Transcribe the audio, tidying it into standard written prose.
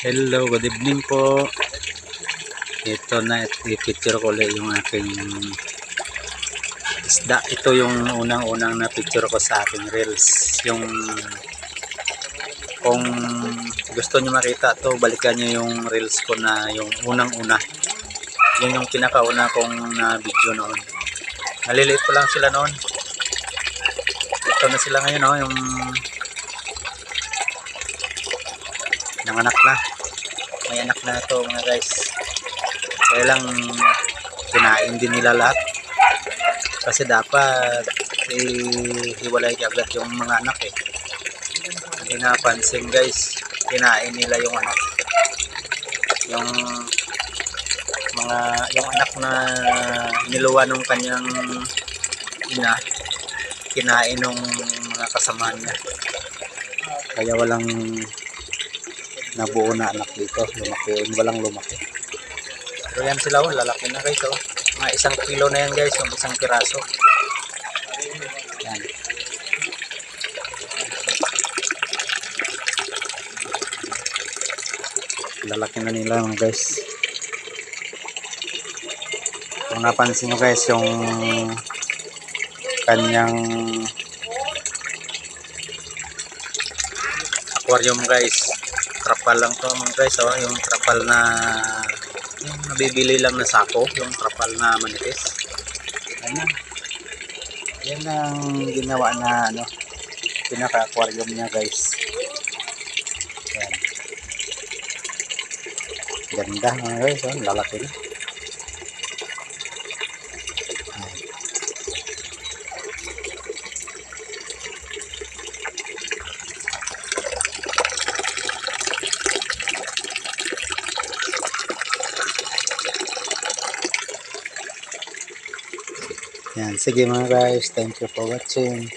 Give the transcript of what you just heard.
Hello, good evening po. Ito na, i-picture ko ulit yung aking isda. Ito yung unang-unang na picture ko sa aking reels. Yung kung gusto nyo makita to, balikan nyo yung reels ko na yung unang-una. Yun yung pinakauna kong na video noon. Naliliit pa lang sila noon. Ito na sila ngayon, oh, yung nanganak na. May anak na ito mga guys. Kaya lang kinain din nila lahat. Kasi dapat hiwalay agad yung mga anak eh. Hindi napansin guys. Kinain nila yung anak. Yung anak na niluwa nung kanyang ina, kinain nung mga kasamahan niya. Kaya walang nabuo na anak dito. Walang lumaki. Pero yan sila, oh, lalaki na guys, oh. Mga 1 kilo na yan guys, yung isang piraso. Yan. Lalaki na nila mga guys. Kung napansin nyo guys, yung kanyang aquarium guys, trapal lang to mga guys, oh. Yung trapal na yung nabibili lang na sako, yung trapal na manipis. Yan ang ginawa na ano, pinaka aquarium niya guys. Yan. Ganda mga guys, oh, lalaki na. Yan, sige mga guys, thank you for watching.